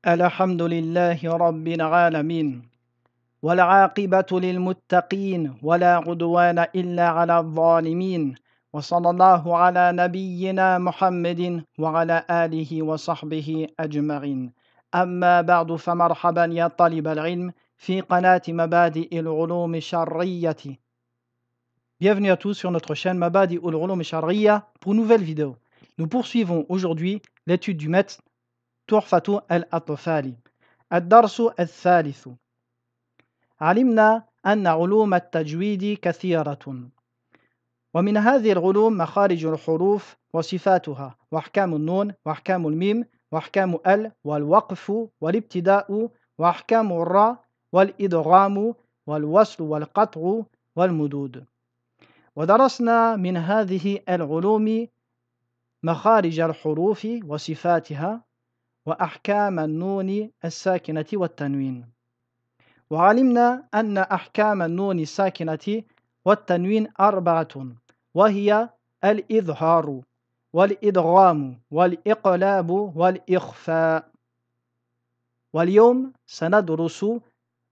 الحمد لله رب العالمين والعاقبة للمتقين ولا عدوان إلا على الظالمين وصلى الله على نبينا محمد وعلى آله وصحبه أجمعين أما بعد فمرحبا يا طالب العلم في قناة مبادئ العلوم الشرعية. Bienvenue à tous sur notre chaîne Mabadi ul-Ulum Shar'iyya pour une nouvelle vidéo. Nous poursuivons aujourd'hui l'étude du maître تحفة الأطفال. الدرس الثالث. علمنا أن علوم التجويد كثيرة، ومن هذه العلوم مخارج الحروف وصفاتها وأحكام النون وأحكام الميم وأحكام ال والوقف والابتداء وأحكام الراء والإدغام والوصل والقطع والمدود. ودرسنا من هذه العلوم مخارج الحروف وصفاتها وأحكام النون الساكنة والتنوين. وعلمنا أن أحكام النون الساكنة والتنوين أربعة، وهي الإظهار والإدغام والإقلاب والإخفاء. واليوم سندرس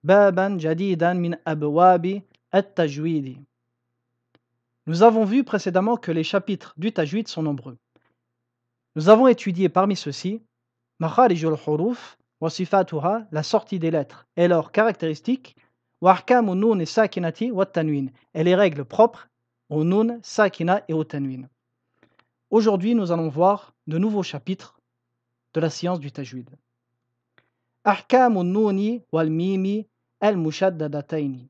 بابا جديدا من أبواب التجويد. Nous avons vu précédemment que les chapitres du tajwid sont nombreux. Nous avons étudié parmi ceux-ci Makharijul huruf wa sifatuha, la sortie des lettres et leurs caractéristiques, wa ahkamu nun sakinati wa tanwin, et les règles propres au nun, sakina et au tanwin. Aujourd'hui, nous allons voir de nouveaux chapitres de la science du tajwid. Ahkamu nuni wal mimi al mushaddadataini,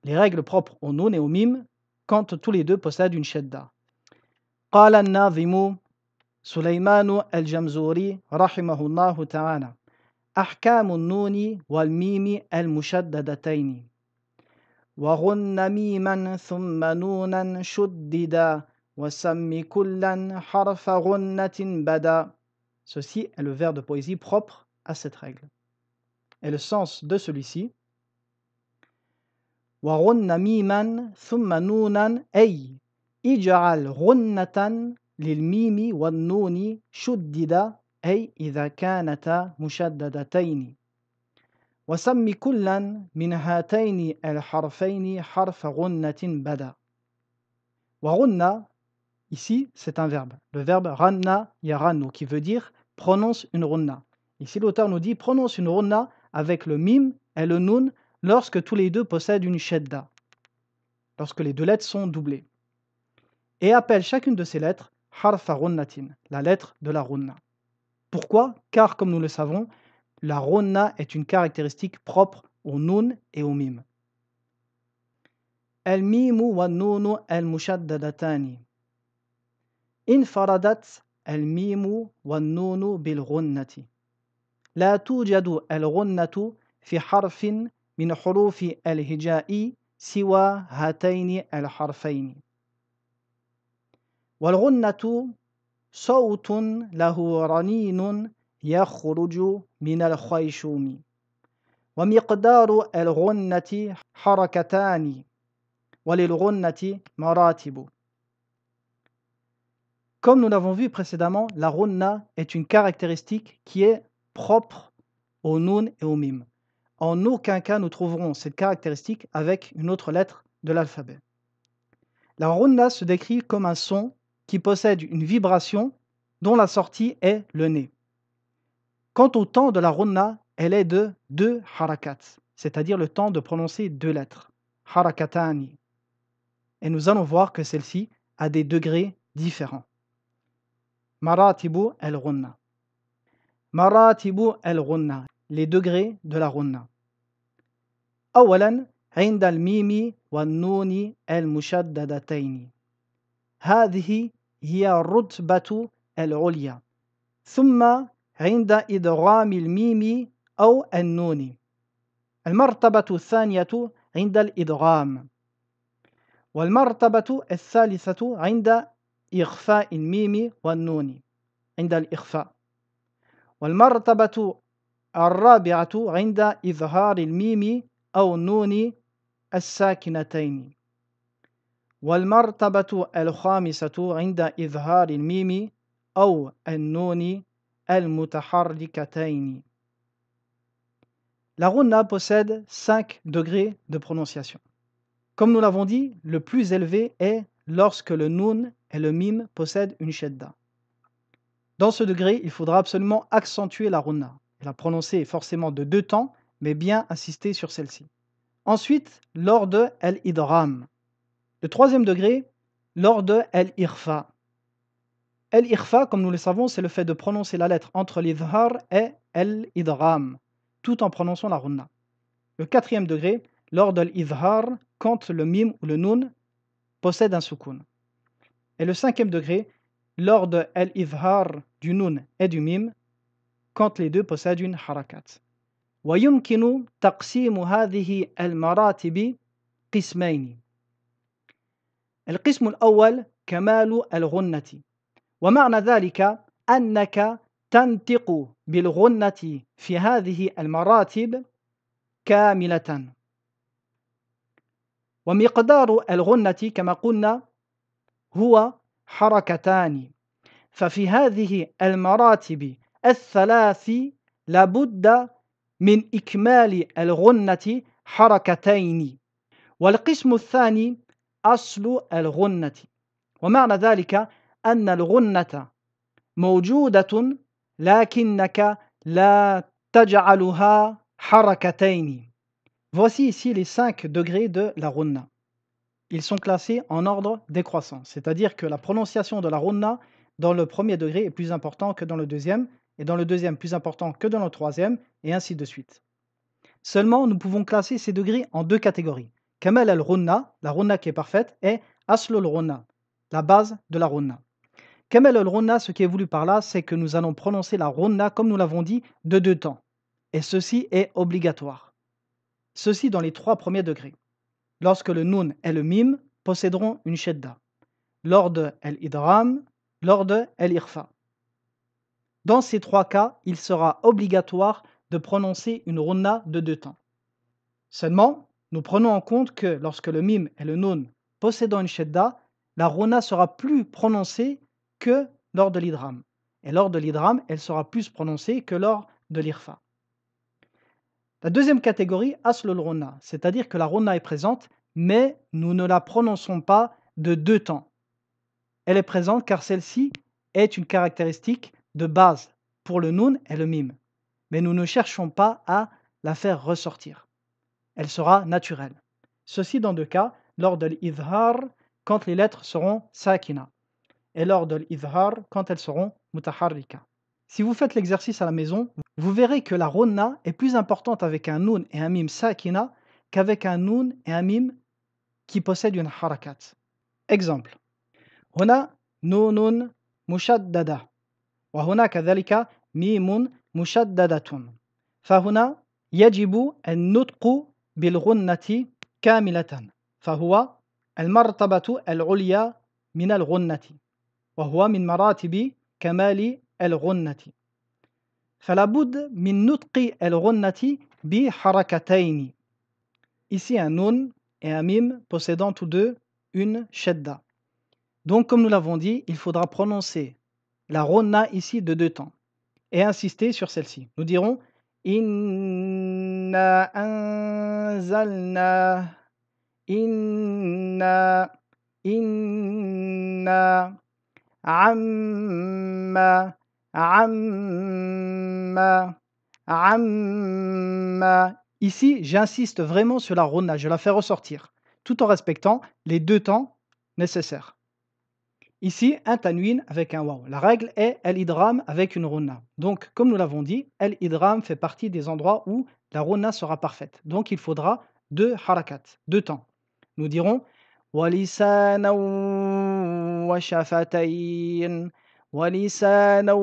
les règles propres au nun et au mim quand tous les deux possèdent une shadda. Qala an-nadhimu سليمان الجمزوري رحمه الله تعالى: أحكام النون والميم المشددتين وغن ميما ثم نونا شددا وسم كلا حرف غنة بدا. Ceci est le vers de poésie propre à cette règle. Et le sens de celui-ci: وغن ميما ثم نونا أي اجعل غنة للميم والنون شددا أي إذا كانتا مشددتين وسم كلا من هاتين الحرفين حرف غنة بدا. وغنة, ici c'est un verbe, le verbe ranna yaranu qui veut dire prononce une runna. Ici l'auteur nous dit prononce une runna avec le mim et le nun lorsque tous les deux possèdent une shadda, lorsque les deux lettres sont doublées, et appelle chacune de ces lettres harfa runnatin, la lettre de la runna. Pourquoi? Car comme nous le savons, la runna est une caractéristique propre au nun et au mim. Al-mimu wa nunu al-mushaddadatani. انفردت الميم والنون بالغنة. لا توجد الغنة في حرف من حروف الهجاء سوى هاتين الحرفين. والغنة صوت له رنين يخرج من الخيشوم ومقدار الغنة حركتان وللغنة مراتب. Comme nous l'avons vu précédemment, la runna est une caractéristique qui est propre au nun et au mim. En aucun cas nous trouverons cette caractéristique avec une autre lettre de l'alphabet. La runna se décrit comme un son qui possède une vibration dont la sortie est le nez. Quant au temps de la runna, elle est de 2 harakats, c'est-à-dire le temps de prononcer 2 lettres, harakatani. Et nous allons voir que celle-ci a des degrés différents. Maratibu al-runna. Maratibu al-runna, les degrés de la runna. أولاً عند الميم والنون المشددتين. هذه هي الرتبة العليا. ثم عند إدغام الميم أو النون. المرتبة الثانية عند الإدغام. والمرتبة الثالثة عند إخفاء الميم والنون، عند الإخفاء. والمرتبة الرابعة عند إظهار الميم أو النون الساكنتين. والمرتبة الخامسة عند إظهار الميم أو النون المتحركتين. La runna possède 5 degrés de prononciation. Comme nous l'avons dit, le plus élevé est lorsque le nun et le mim possèdent une shadda. Dans ce degré, il faudra absolument accentuer la runna, et la prononcer forcément de 2 temps, mais bien insister sur celle-ci. Ensuite, lors de al-idram. Le troisième degré, lors de al-irfa. Al-irfa, comme nous le savons, c'est le fait de prononcer la lettre entre l'idhar et al-idram, tout en prononçant la runna. Le quatrième degré, lors de l'idhar, quand le mim ou le nun possède un soukoun. Et le cinquième degré, lors de l'idhar du nun et du mim, quand les deux possèdent une harakat. ويمكن تقسيم هذه المراتب قسمين. القسم الأول كمال الغنة، ومعنى ذلك أنك تنطق بالغنة في هذه المراتب كاملة. ومقدار الغنة كما قلنا هو حركتان، ففي هذه المراتب الثلاث لابد من إكمال الغنة حركتين. والقسم الثاني أصل الغنة، ومعنى ذلك أن الغنة موجودة لكنك لا تجعلها حركتين. Voici ici les 5 degrés de la runna. Ils sont classés en ordre décroissant, c'est-à-dire que la prononciation de la runna dans le premier degré est plus important que dans le deuxième, et dans le deuxième plus important que dans le troisième, et ainsi de suite. Seulement, nous pouvons classer ces degrés en 2 catégories. Kamal al-runna, la runna qui est parfaite, et asl al-runna, la base de la runna. Kamal al-runna, ce qui est voulu par là, c'est que nous allons prononcer la runna, comme nous l'avons dit, de 2 temps. Et ceci est obligatoire. Ceci dans les 3 premiers degrés. Lorsque le nun et le mim posséderont une shadda. Lors de l'idram, lors de l'irfa. Dans ces 3 cas, il sera obligatoire de prononcer une runna de 2 temps. Seulement, nous prenons en compte que lorsque le mim et le nun possédant une shadda, la runna sera plus prononcée que lors de l'idram. Et lors de l'idram, elle sera plus prononcée que lors de l'irfa. La deuxième catégorie, aslul runna, c'est-à-dire que la runna est présente, mais nous ne la prononçons pas de 2 temps. Elle est présente car celle-ci est une caractéristique de base pour le nun et le mim. Mais nous ne cherchons pas à la faire ressortir. Elle sera naturelle. Ceci dans 2 cas, lors de l'idhar, quand les lettres seront sakina, et lors de l'idhar, quand elles seront mutaharrika. Si vous faites l'exercice à la maison, vous verrez que la runna est plus importante avec un nun et un mim sakina qu'avec un nun et un mim qui possèdent une harakat. Exemple. هنا نون مشددة وهنا كذلك ميم مشددة، فهنا يجب النطق بالغنة كاملة، فهو المرتبة العليا من الغنة، وهو من مراتب كمال الغنة، فلا بد من نطق الغنة بحركتين. Ici un nun et un mim possédant tous deux une shadda. Donc comme nous l'avons dit, il faudra prononcer la runna ici de 2 temps et insister sur celle-ci. Nous dirons Inna anzalna, inna, inna, amma, amma, amma. Ici, j'insiste vraiment sur la runna, je la fais ressortir, tout en respectant les 2 temps nécessaires. Ici, un tanwin avec un waw. La règle est l'idram avec une runna. Donc, comme nous l'avons dit, l'idram fait partie des endroits où la runna sera parfaite. Donc, il faudra 2 harakat, 2 temps. Nous dirons walisanan wa shafatayn, walisanan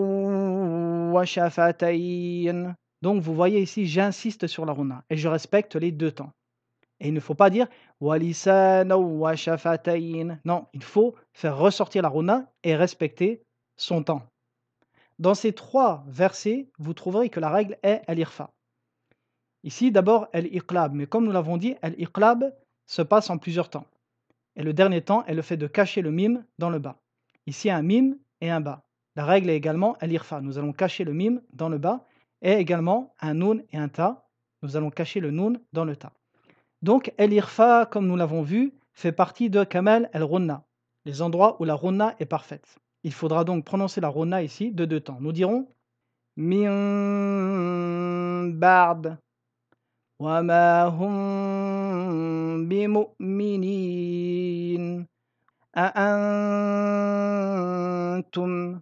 wa shafatayn. Donc, vous voyez ici, j'insiste sur la runna et je respecte les 2 temps. Et il ne faut pas dire walisana wa shafatayn. Non, il faut faire ressortir la runna et respecter son temps. Dans ces 3 versets, vous trouverez que la règle est al-irfa. Ici, d'abord, al-iqlab. Mais comme nous l'avons dit, al-iqlab se passe en plusieurs temps. Et le dernier temps est le fait de cacher le mim dans le bas. Ici, un mim et un bas. La règle est également al-irfa. Nous allons cacher le mim dans le bas. Et également un nun et un ta Nous allons cacher le noun dans le ta. Donc, el-irfa, comme nous l'avons vu, fait partie de kamal el-runna, les endroits où la runna est parfaite. Il faudra donc prononcer la runna ici de deux temps. Nous dirons min ba'd wa ma hum bimu'minin a antum.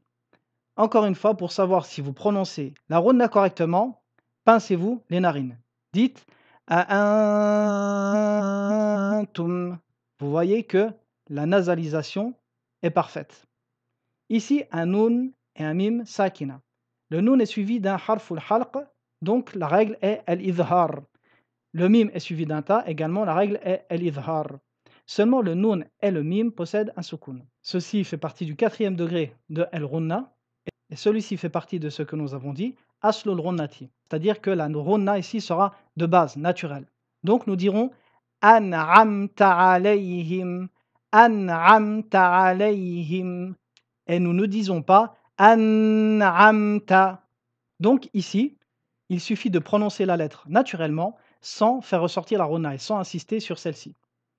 Encore une fois, pour savoir si vous prononcez la runna correctement, pincez-vous les narines. Dites antum. Vous voyez que la nasalisation est parfaite. Ici, un nun et un mim sakina. Le nun est suivi d'un harful halq, donc la règle est al-idhar. Le mim est suivi d'un ta, également la règle est al-idhar. Seulement le nun et le mim possèdent un sukun. Ceci fait partie du 4e degré de al-runna, et celui-ci fait partie de ce que nous avons dit, aslul runnati, c'est-à-dire que la runna ici sera de base, naturelle. Donc nous dirons an'amta alayhim, an'amta alayhim, et nous ne disons pas an'amta. Donc ici, il suffit de prononcer la lettre naturellement, sans faire ressortir la runna et sans insister sur celle-ci.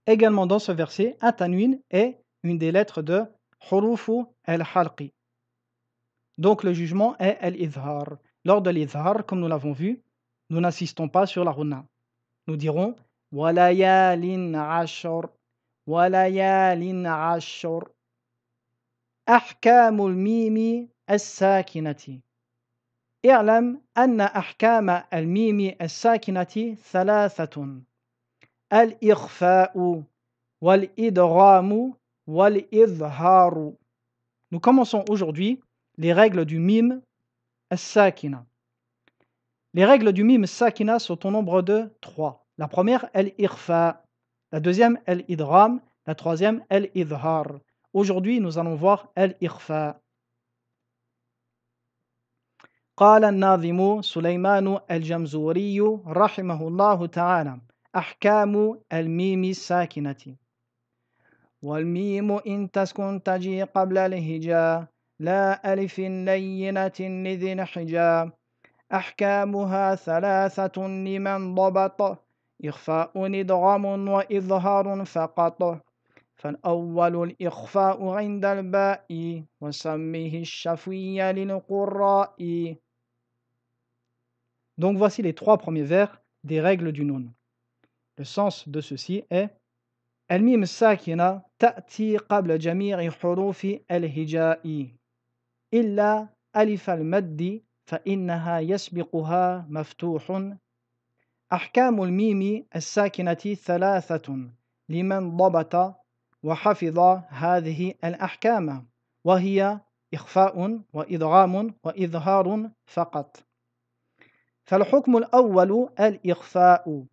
Également dans ce verset, un tanwin est une des lettres de hurufu al-halqi. Donc le jugement est al-idhar. Lors de l'idhar, comme nous l'avons vu, nous n'insistons pas sur la runna. Nous dirons walayalin ashur, walayalin ashur. Ahkamul mimi as-sakinati. اعلم أن أحكام الميم الساكنة ثلاثة الإخفاء والإدغام والإظهار. Nous commençons aujourd'hui les règles du mim as-sakina. Les règles du mim as-sakina sont au nombre de 3. La première, al-ikhfa. La deuxième, al-idgham. La troisième, al-idhar. Aujourd'hui, nous allons voir al-ikhfa. قال الناظم سليمان الجمزوري رحمه الله تعالى أحكام الميم الساكنة والميم إن تسكن تجي قبل الهجاء لا ألف لينة لذي الحجاء أحكامها ثلاثة لمن ضبط إخفاء إدغام وإظهار فقط فالأول الإخفاء عند الباء وسميه الشفوي للقراء. Donc voici les 3 premiers vers des règles du nun. Le sens de ceci est الميم الساكنة تأتي قبل جميع حروف الهجاء إلا ألف المد فإنها يسبقها مفتوح. أحكام الميم الساكنة ثلاثة لمن ضبط وحفظ هذه الأحكام وهي إخفاء وإدغام وإظهار فقط. فالحكم الأول الإخفاء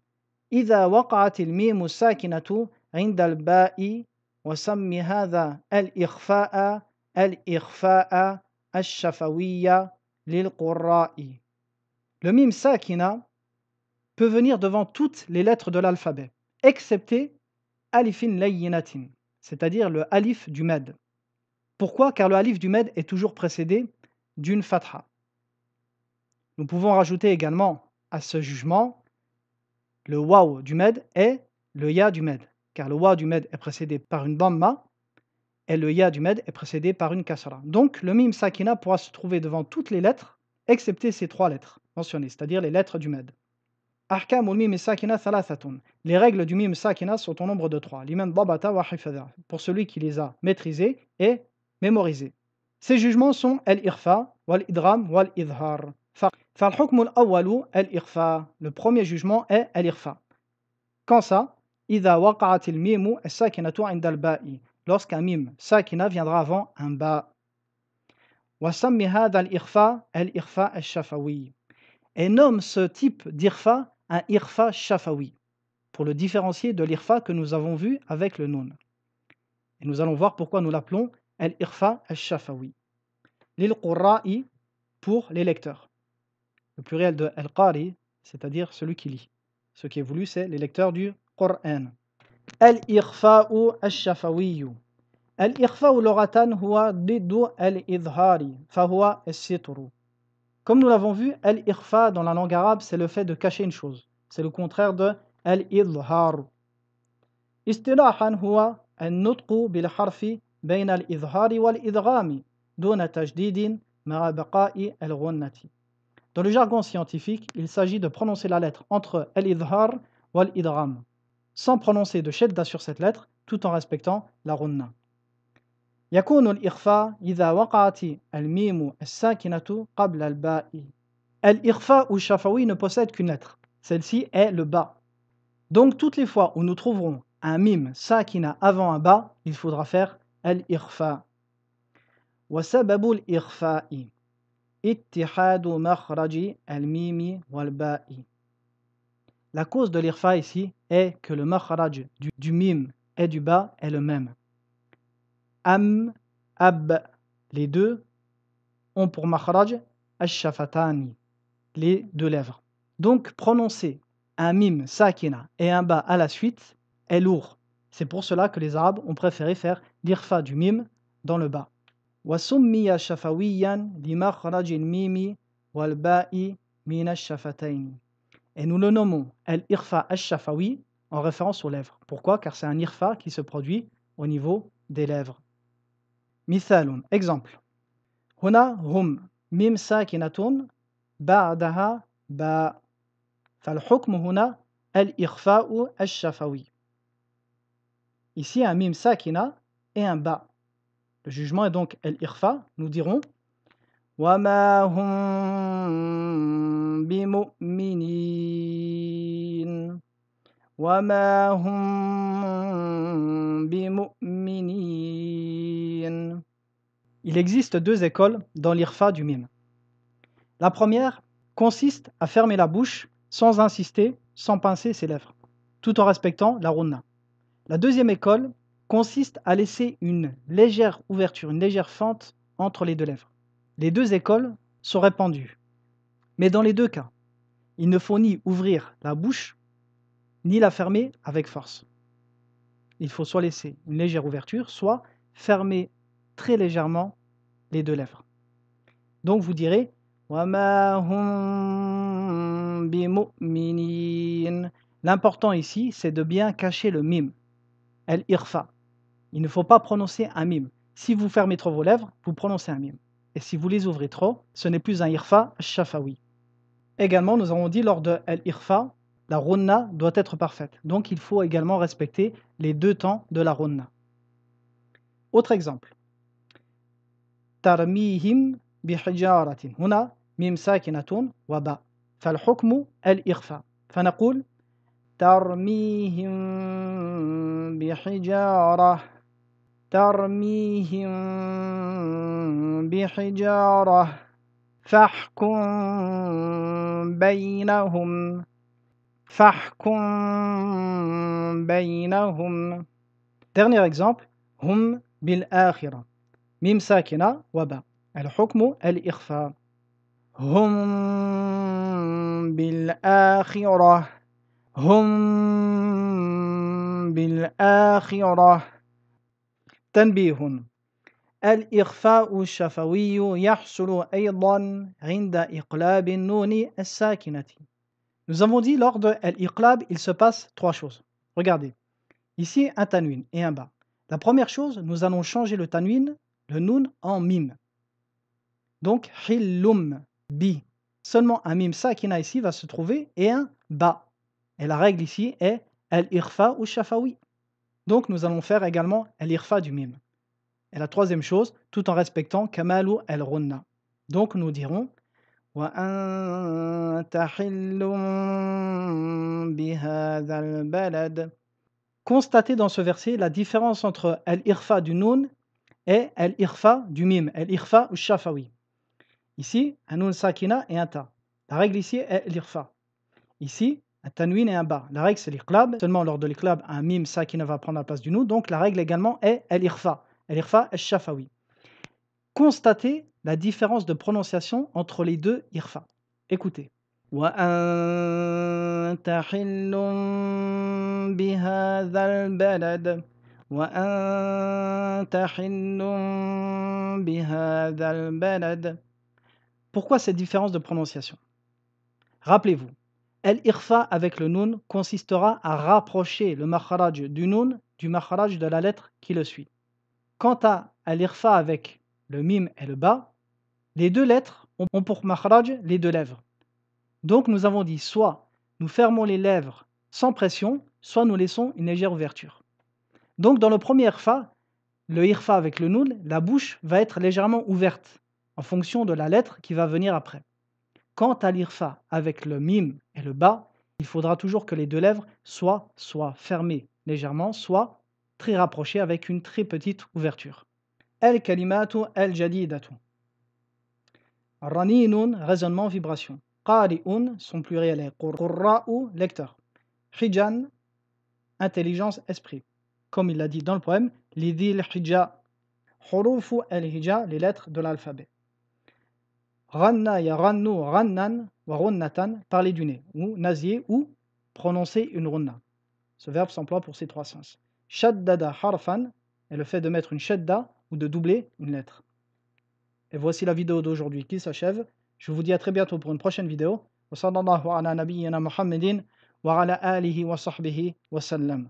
إذا وقعت الميم الساكنة عند الباء وسم هذا الإخفاء الشفوي للقراء. Le mim sakina peut venir devant toutes les lettres de l'alphabet, excepté alifin layyinatin, c'est-à-dire le alif du med. Pourquoi? Car le alif du med est toujours précédé d'une fatha. Nous pouvons rajouter également à ce jugement le waw du med et le ya du med, car le waw du med est précédé par une damma et le ya du med est précédé par une kasra. Donc le mim sakina pourra se trouver devant toutes les lettres, excepté ces 3 lettres mentionnées, c'est-à-dire les lettres du med. Ahkamul mim sakina thalathatun. Les règles du mim sakina sont au nombre de 3. Liman dabata wa hifadha, pour celui qui les a maîtrisées et mémorisées. Ces jugements sont al-irfa, wal-idram, wal-idhar. فالحكم الأول الإخفاء. Le premier jugement est al-irfa. Quand ça? إذا وقعت الميم الساكنة عند الباء. Lorsqu'un mim sakina viendra avant un ba. وسم هذا الإخفاء الإخفاء الشفوي. Et nomme ce type d'irfa un irfa shafawi, pour le différencier de l'irfa que nous avons vu avec le nun. Et nous allons voir pourquoi nous l'appelons al-irfa al-shafawi. Lil-qurra'i, pour les lecteurs. Le pluriel de al-qari, c'est-à-dire celui qui lit. Ce qui est voulu, c'est les lecteurs du Qur'an. Al-irfa'u al-shafawi. Al-irfa'u loratan huwa diddu al-idhari, fahuwa as-sitru. Comme nous l'avons vu, al-irfa dans la langue arabe, c'est le fait de cacher une chose. c'est le contraire de al-idhar. اصطلاحا هو النطق بالحرف بين الإظهار والإدغام دون تجديد مع بقاء الغنة. Dans le jargon scientifique, il s'agit de prononcer la lettre entre al-idhar ou al-idgham, sans prononcer de shadda sur cette lettre, tout en respectant la ghunna. يكون الإخفاء إذا وقعت الميم الساكنة قبل الباء. Al-ikhfa ou shafawi ne possède qu'une lettre. Celle-ci est le ba. Donc toutes les fois où nous trouverons un mim sakina avant un ba, il faudra faire al-ikhfa. وسبب الإخفاء اتحاد مخرج الميم والباء. La cause de l'ikhfa ici est que le makhraj du mim et du ba est le même. Am, ab, les deux ont pour makhraj ash-shafatani, les deux lèvres. Donc prononcer un mim sakina et un ba à la suite est lourd. C'est pour cela que les Arabes ont préféré faire l'ikhfa du mim dans le ba. وسمي شفويا لمخرج الميم والباء من الشفتين. Et nous le nommons al-ikhfa al-shafawi en référence aux lèvres. Pourquoi? Car c'est un ikhfa qui se produit au niveau des lèvres. مثال, exemple. هنا هم ميم ساكنة بعدها باء. فالحكم هنا الإخفاء الشفوي. Ici un mim sakina et un ba. Le jugement est donc al-ikhfa. Nous dirons وما هم بمؤمنين وما هم بمؤمنين. Il existe deux écoles dans l'ikhfa du mim. La première consiste à fermer la bouche sans insister, sans pincer ses lèvres, tout en respectant la ghunna. La deuxième école consiste à laisser une légère ouverture, une légère fente entre les deux lèvres. Les deux écoles sont répandues. Mais dans les deux cas, il ne faut ni ouvrir la bouche, ni la fermer avec force. Il faut soit laisser une légère ouverture, soit fermer très légèrement les deux lèvres. Donc vous direz وَمَا هُمْ بِمُؤْمِنِينَ. L'important ici, c'est de bien cacher le mim, al-ikhfa. Il ne faut pas prononcer un mim. Si vous fermez trop vos lèvres, vous prononcez un mim. Et si vous les ouvrez trop, ce n'est plus un ikhfa shafawi. Également, nous avons dit lors de al-ikhfa, la ghunna doit être parfaite. Donc il faut également respecter les deux temps de la ghunna. Autre exemple. ترميهم بحجارة. هنا ميم ساكنة وباء. فالحكم الإخفاء. فنقول ترميهم بحجارة ترميهم بحجارة فاحكم بينهم فاحكم بينهم. Dernier exemple, هم بالآخرة. ميم ساكنة وباء. الحكم الإخفاء. هم بالآخرة هم بالآخرة. تنبيه. الإخفاء الشفوي يحصل أيضا عند إقلاب النون الساكنة. Nous avons dit lors de l'iqlab, il se passe trois choses. Regardez, ici un tanwin et un ba. La première chose, nous allons changer le tanwin, le nun, en mim. Donc, hillum, bi. Seulement un mim sakina ici va se trouver et un ba. Et la règle ici est al-ikhfa ou shafawi. Donc, nous allons faire également al-ikhfa du mim. Et la troisième chose, tout en respectant kamalu al-ghunna. Donc, nous dirons وَأَنْتَ حِلٌّ بِهَذَا الْبَلَدِ. Constatez dans ce verset la différence entre al-ikhfa du nun et al-ikhfa du mim, al-ikhfa ou shafawi. Ici, un nun sakina et un ta. La règle ici est l'ikhfa. Ici, un tanwin et un ba. La règle c'est l'iqlab. Seulement lors de l'iqlab, un mim sakina va prendre la place du nun. Donc la règle également est al-ikhfa. Al-ikhfa al-shafawi. Constatez la différence de prononciation entre les deux ikhfa. Écoutez. وَأَنْتَ حِلٌّ بِهَذَا الْبَلَدِ وَأَنْتَ حِلٌّ بِهَذَا الْبَلَدِ. Pourquoi cette différence de prononciation? Rappelez-vous, Al-irfa avec le nun consistera à rapprocher le makhraj du nun du makhraj de la lettre qui le suit. Quant à al-irfa avec le mim et le ba, les deux lettres ont pour makhraj les deux lèvres. Donc nous avons dit soit nous fermons les lèvres sans pression, soit nous laissons une légère ouverture. Donc dans le premier irfa, le irfa avec le nun, la bouche va être légèrement ouverte en fonction de la lettre qui va venir après. Quant à l'irfa avec le mim et le ba, il faudra toujours que les deux lèvres soient fermées légèrement, soit très rapprochées avec une très petite ouverture. Al-kalimatu al-jadidatu. Raninun, raisonnement, vibration. Qari'un, son pluriel est qurra'u, lecteur. Hijan, intelligence, esprit. Comme il l'a dit dans le poème, lidil hija, hurufu al-hija, les lettres de l'alphabet. Ranna yarannu rannan wa runnatan, parler du nez, ou nazier, ou prononcer une runna. Ce verbe s'emploie pour ces trois sens. Shaddada harfan est le fait de mettre une shadda ou de doubler une lettre. Et voici la vidéo d'aujourd'hui qui s'achève. Je vous dis à très bientôt pour une prochaine vidéo. Wa sallallahu ala nabiyyina Muhammadin wa ala alihi wa sahbihi wa sallam.